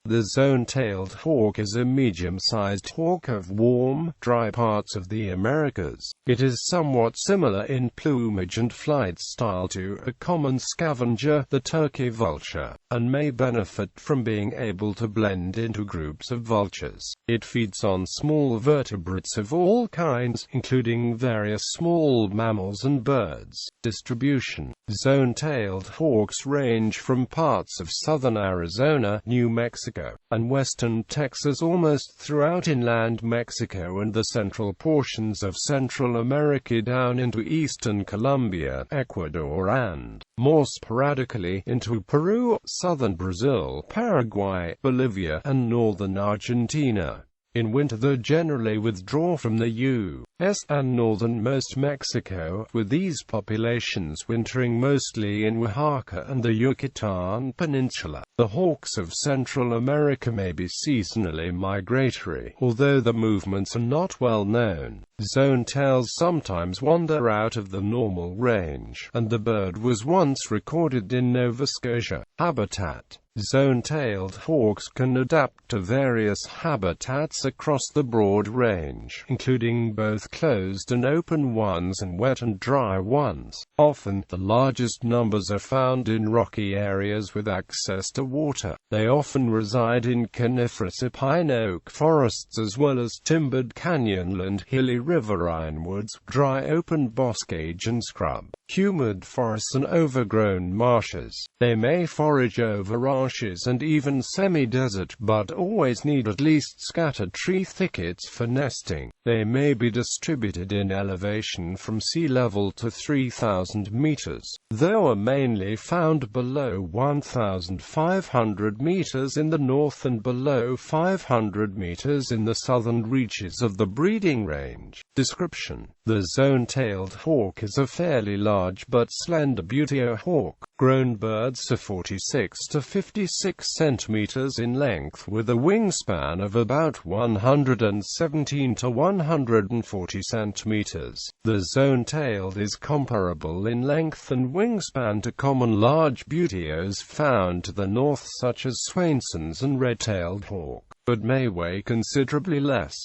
The zone-tailed hawk is a medium-sized hawk of warm, dry parts of the Americas. It is somewhat similar in plumage and flight style to a common scavenger, the turkey vulture, and may benefit from being able to blend into groups of vultures. It feeds on small vertebrates of all kinds, including various small mammals and birds. Distribution. Zone-tailed hawks range from parts of southern Arizona, New Mexico, and western Texas almost throughout inland Mexico and the central portions of Central America down into eastern Colombia, Ecuador and, more sporadically, into Peru, southern Brazil, Paraguay, Bolivia, and northern Argentina. In winter they generally withdraw from the U.S. and northernmost Mexico, with these populations wintering mostly in Oaxaca and the Yucatan Peninsula. The hawks of Central America may be seasonally migratory, although the movements are not well known. Zone-tails sometimes wander out of the normal range, and the bird was once recorded in Nova Scotia. Habitat. Zone-tailed hawks can adapt to various habitats across the broad range, including both closed and open ones and wet and dry ones. Often, the largest numbers are found in rocky areas with access to water. They often reside in coniferous pine oak forests as well as timbered canyonland, hilly riverine woods, dry open boscage and scrub, humid forests and overgrown marshes. They may forage over marshes and even semi-desert, but always need at least scattered tree thickets for nesting. They may be distributed in elevation from sea level to 3,000 meters, though are mainly found below 1,500 meters in the north and below 500 meters in the southern reaches of the breeding range. Description. The zone-tailed hawk is a fairly large but slender buteo hawk. Grown birds are 46 to 56 centimeters in length with a wingspan of about 117 to 140 centimeters. The zone-tailed is comparable in length and wingspan to common large buteos found to the north such as Swainson's and red-tailed hawk, but may weigh considerably less.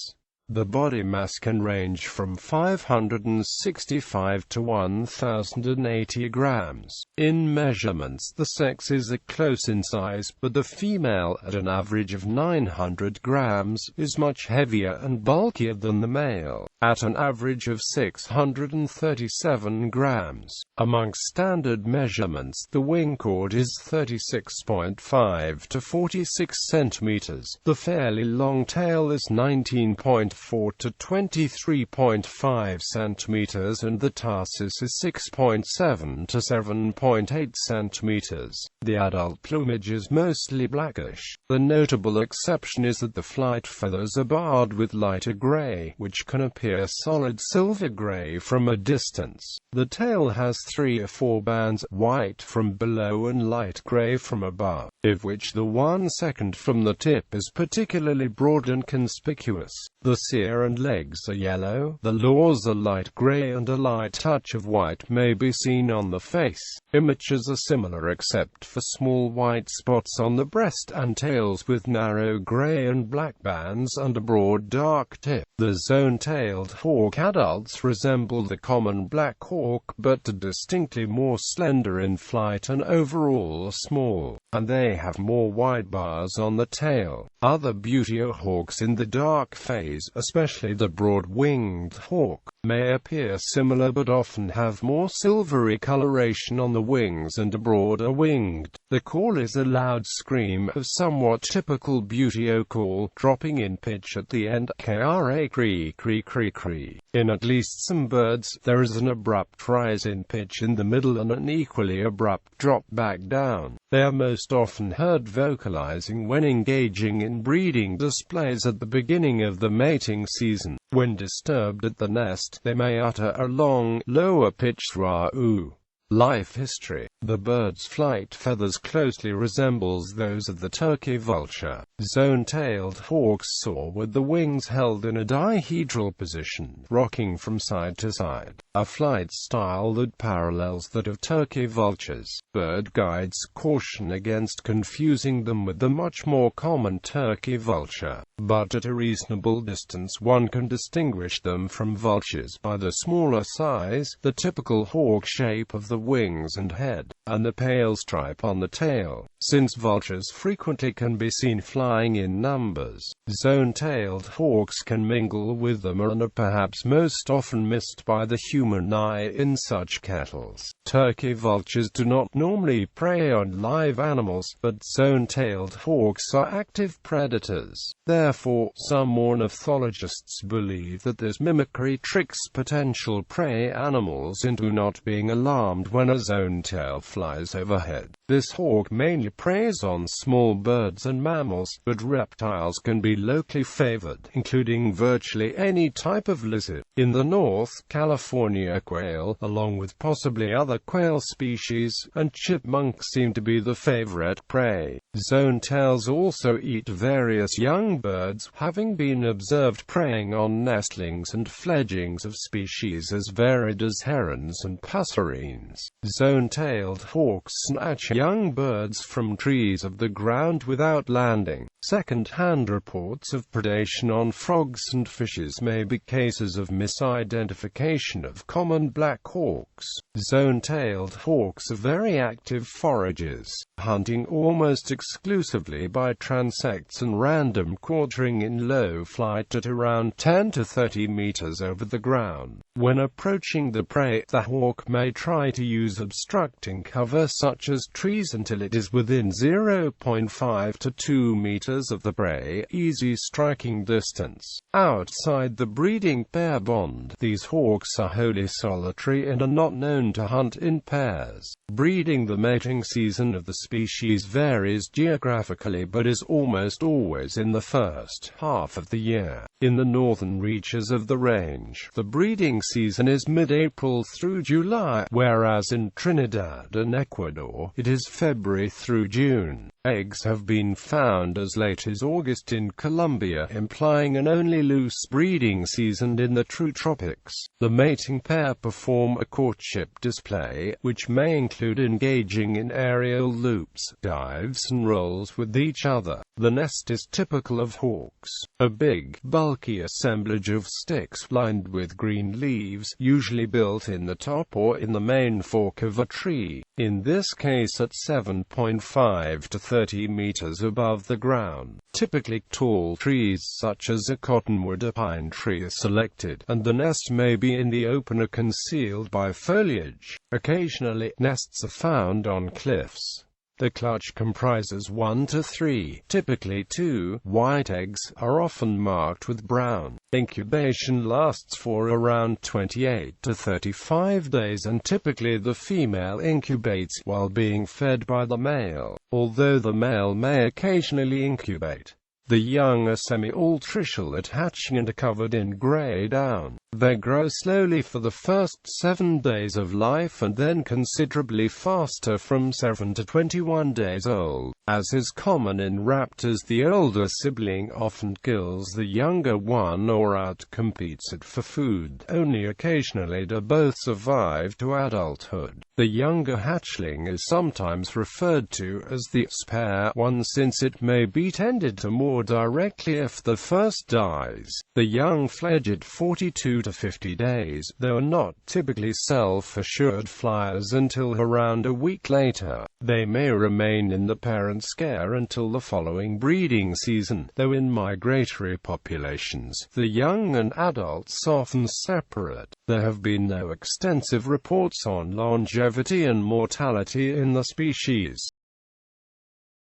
The body mass can range from 565 to 1,080 grams. In measurements, the sexes are close in size, but the female, at an average of 900 grams, is much heavier and bulkier than the male, at an average of 637 grams. Among standard measurements, the wing chord is 36.5 to 46 centimeters. The fairly long tail is 19.4 to 23.5 centimeters and the tarsus is 6.7 to 7.8 centimeters. The adult plumage is mostly blackish. The notable exception is that the flight feathers are barred with lighter gray, which can appear solid silver gray from a distance. The tail has 3 or 4 bands, white from below and light gray from above, of which the one second from the tip is particularly broad and conspicuous. The cere and legs are yellow, the lores are light gray and a light touch of white may be seen on the face. Images are similar except for small white spots on the breast and tails with narrow gray and black bands and a broad dark tip. The zone-tailed hawk adults resemble the common black hawk but are distinctly more slender in flight and overall small, and they have more wide bars on the tail. Other buteo hawks in the dark phase, especially the broad-winged hawk, may appear similar but often have more silvery coloration on the wings and are broader winged. The call is a loud scream, a somewhat typical buteo call, dropping in pitch at the end, kra cree cree cree cree. In at least some birds, there is an abrupt rise in pitch in the middle and an equally abrupt drop back down. They are most often heard vocalizing when engaging in breeding displays at the beginning of the mating season. When disturbed at the nest, they may utter a long, lower-pitched rah-oo. Life history. The bird's flight feathers closely resembles those of the turkey vulture. Zone-tailed hawks soar with the wings held in a dihedral position, rocking from side to side, a flight style that parallels that of turkey vultures. Bird guides caution against confusing them with the much more common turkey vulture, but at a reasonable distance one can distinguish them from vultures by the smaller size, the typical hawk shape of the wings and head, and the pale stripe on the tail. Since vultures frequently can be seen flying in numbers, zone-tailed hawks can mingle with them and are perhaps most often missed by the human eye in such kettles. Turkey vultures do not normally prey on live animals, but zone-tailed hawks are active predators. Therefore, some ornithologists believe that this mimicry tricks potential prey animals into not being alarmed when a zone-tail flies overhead. This hawk mainly preys on small birds and mammals, but reptiles can be locally favored, including virtually any type of lizard. In the north, California quail, along with possibly other quail species, and chipmunks seem to be the favorite prey. Zone-tails also eat various young birds, having been observed preying on nestlings and fledglings of species as varied as herons and passerines. Zone-tailed hawks snatch young birds from trees of the ground without landing. Second-hand reports of predation on frogs and fishes may be cases of misidentification of common black hawks. Zone-tailed hawks are very active foragers, hunting almost exclusively by transects and random quartering in low flight at around 10 to 30 meters over the ground. When approaching the prey, the hawk may try to use obstructing cover such as trees until it is within 0.5 to 2 meters of the prey, easy striking distance. Outside the breeding pair bond, these hawks are wholly solitary and are not known to hunt in pairs. Breeding: the mating season of the species varies geographically but is almost always in the first half of the year. In the northern reaches of the range, the breeding season is mid-April through July, whereas in Trinidad and Ecuador, it is February through June. Eggs have been found as late as August in Colombia, implying an only loose breeding season in the true tropics. The mating pair perform a courtship display, which may include engaging in aerial loops, dives and rolls with each other. The nest is typical of hawks, a big, bulky assemblage of sticks lined with green leaves, usually built in the top or in the main fork of a tree, in this case at 7.5 to 30 meters above the ground. Typically, tall trees such as a cottonwood or pine tree are selected, and the nest may be in the open or concealed by foliage. Occasionally, nests are found on cliffs. The clutch comprises 1 to 3, typically 2, white eggs, are often marked with brown. Incubation lasts for around 28 to 35 days and typically the female incubates while being fed by the male, although the male may occasionally incubate. The young are semi-altricial at hatching and are covered in gray down. They grow slowly for the first 7 days of life and then considerably faster from 7 to 21 days old. As is common in raptors, the older sibling often kills the younger one or outcompetes it for food. Only occasionally do both survive to adulthood. The younger hatchling is sometimes referred to as the spare one since it may be tended to more directly if the first dies. The young fledge at 42 to 50 days, though are not typically self-assured flyers until around a week later. They may remain in the parent's care until the following breeding season, though in migratory populations, the young and adults often separate. There have been no extensive reports on longevity and mortality in the species.